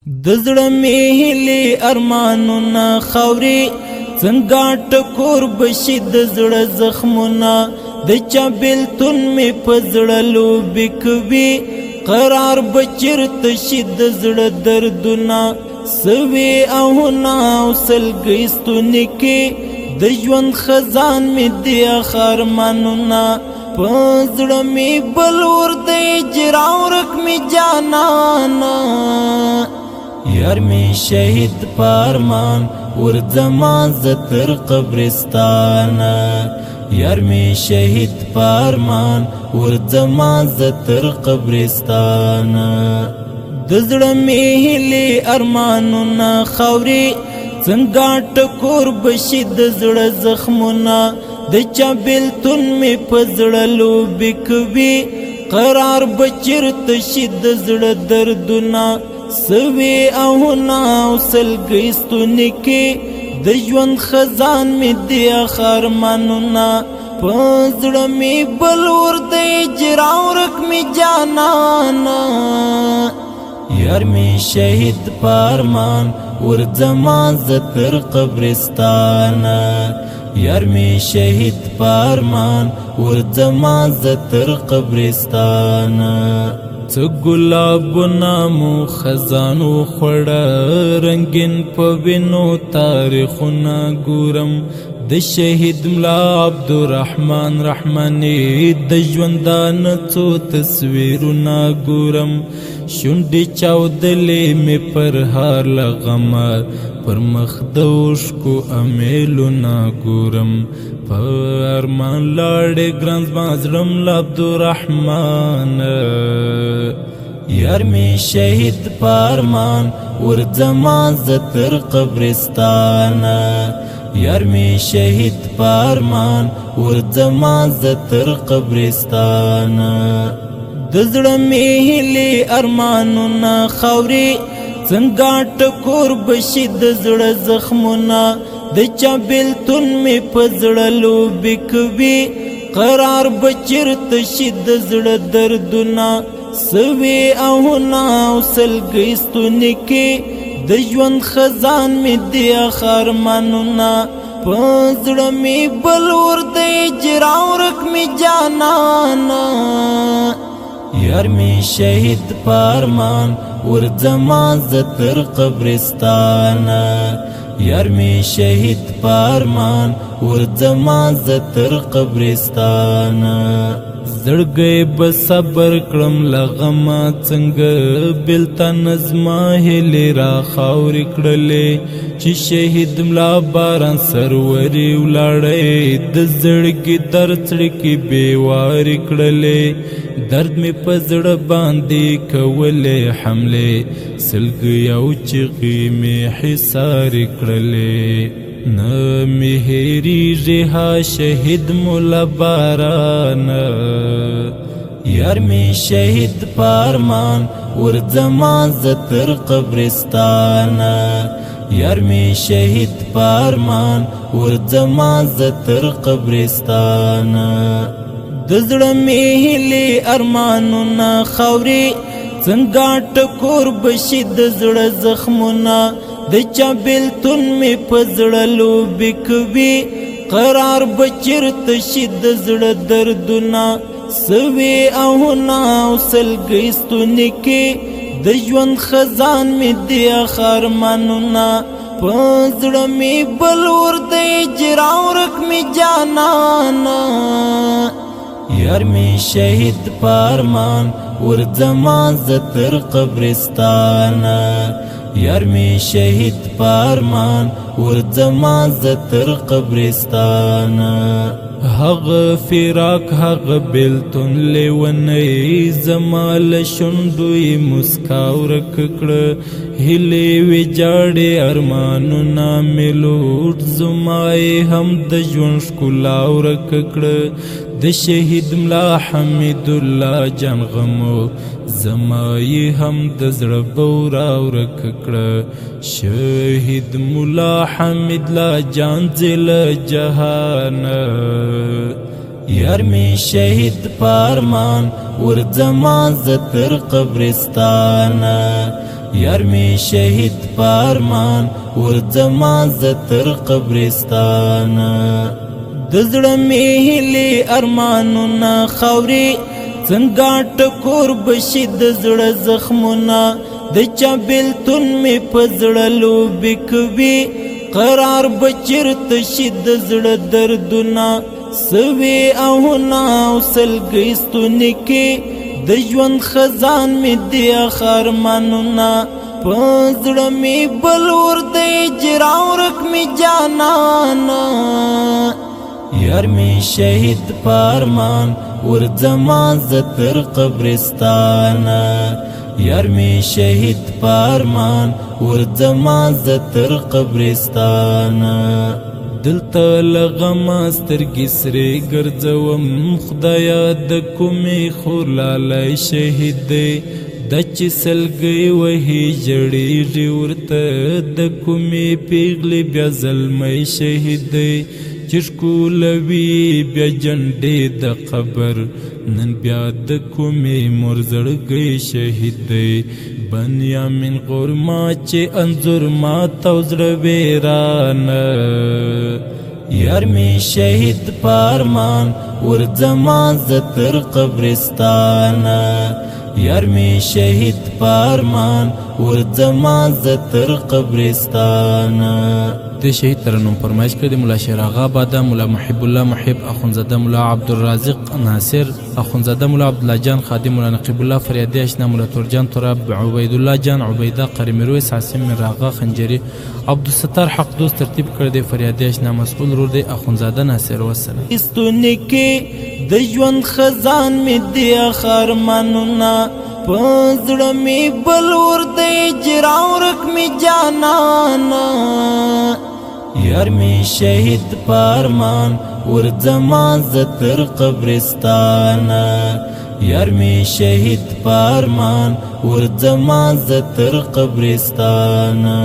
د زړه مې هیلې ارمانونه خاورې څنګه ټکور بشي د زړه زخمونه د چا بیلتون مې په زړه لوبې کوي قرار به چېرته شي د زړه دردونه سوي آهونه او سلګۍ ستوني کې د ژوند خزان مې دی ارمانونه په زړه مې بل ور دی اجرا ورک مې جانانه یار می شهید پارمان ورځما زتر قبرستانه یار می شهید پارمان ورځما زتر قبرستانه د زړه می هیلې ارمانونه خاورې څنګه ټکور بشي د زړه زخمونه د چا بیلتون مې په زړه لوبې کوي قرار به چېرته شي د زړه دردونه سوي آهونه او سلګۍ ستوني کې د ژوند خزان مې دی ارمانونه په زړه مې بل ور دی اجرا ورک مې جانانه یار مې شهید پارمان ورځما زتر قبرستانه یار مې شهید پارمان ورځما زتر قبرستانه څه ګلابونه مو خزانو خوړه رنګین په وینو تاریخونه ګورم د شهید ملا عبدالرحمن رحماني د ژوندانه څو تصویرونه ګورم شونډې چاودلې مې پر هار له غمه پر مخ د اوښکو امیلونه ګورم په ارمان لاړې ګران زما زړه ملا عبدالرحمن یار می شهید پارمان ورځما زتر قبرستانه یار می شهید پارمان ورځما زتر قبرستانه د زړه می هیلې ارمانونه خاورې څنګه ټکور بشي د زړه زخمونه د چا بیلتون مې په زړه لوبې کوي قرار به چېرته شي د زړه دردونه سوي آهونه او سلګۍ ستوني کې د ژوند خزان مې دی ارمانونه په زړه مې بل ور دی اجرا ورک مې جانانه یار مې شهید پارمان ورځما زتر قبرستانه یار می شهید پارمان ورځما زتر قبرستانه زړګی به صبر کړم لغما څنګه بیلتن زما هیلې را خاورې کړلې چې شهید ملا باران سروري ولاړې د زړګي درد څړکې بېوارې کړلې درد مې په زړه باندې کولې حملې سلګۍ او چغې مې حصارې کړلې نه مې هېرېږي ها شهید مولا باران یار مې شهید پارمان ورځما زتر قبرستانه یار مې شهید پارمان ورځما زتر قبرستانه د زړه مې هیلې ارمانونه خاورې څنګه ټکور بشي د زړه زخمونه د چا بیلتون مې په زړه لوبې کوي قرار به چېرته شي د زړه دردونه سوي آهونه او سلګۍ ستوني کې د ژوند خزان مې دی ارمانونه په زړه مې بل ور دی اجرا ورک مې جانانه یار می شهید پارمان ورځما زتر قبرستانه یار می شهید پارمان ورځما زتر قبرستانه هغه فراق هغه بیلتون لیونی زما له شونډوی مسکا ورک کړه هیلې ویجاړې ارمانونه مې لوټ زما یې هم د ژوند ښکلا ورک کړه د شهید ملا حمید الله جان غمو زما یې هم د زړه بورا ورک کړه شهید ملا حمید الله جان زل جهان یار می شهید پارمان ورځما زتر قبرستان یار می شهید پارمان ورځما زه تر قبرستانه د زړه مې هیلې ارمانونه خاورې څنګه ټکور بشي د زړه زخمونه د چا بېلتون مې په زړه لوبې کوي قرار به چېرته شي د زړه دردونه سوي آهونه او سلګۍ ستوني کې د ژوند خزان مې دی ارمانونه په زړه مې بل ور دی اجرا ورک مې جانانه یار می شهید پارمان ورځما زه تر قبرستانه یار می شهید پارمان ورځما زه تر قبرستانه دلته له غمه سترګې سرې ګرځوم خدایه د کومې خور لالی شهید دی دا چې سلګۍ وهي ژړېږي ورته د کومې پیغلې بیا زلمی شهید دی چې ښکلوي بیا جنډې د قبر نن بیا د کومې مور زړګۍ شهید دی بنیامین غورما چې انځور ماته و زړه ویرانه یار می شهید پارمان ورځما زه تر قبرستانه یار می شهید پارمان ورځما زه تر قبرستانه د شهید ترنم فرمایش کړی د ملا شیر آغا باده ملا محب الله محب اخونزاده ملا عبدالرازق ناصر اخونزاده ملا عبدالله جان خادم ملا نقیب الله فریادی اشنا ملا تورجان تراب عبید الله جان عبیده قری میرویس عاصم راغا خنجری عبدالستار حق دوست ترتیب کړی دی فریادی اشنا مسئول رور دی اخونزاده ناصر وسلام استونی کې د ژوند خزان مې دی ارمانونه په زړه مې بل ور دی اجرا ورک مې جانانه یار می شهید پارمان ورځما زه تر قبرستانه یار می شهید پارمان ورځما زه تر قبرستانه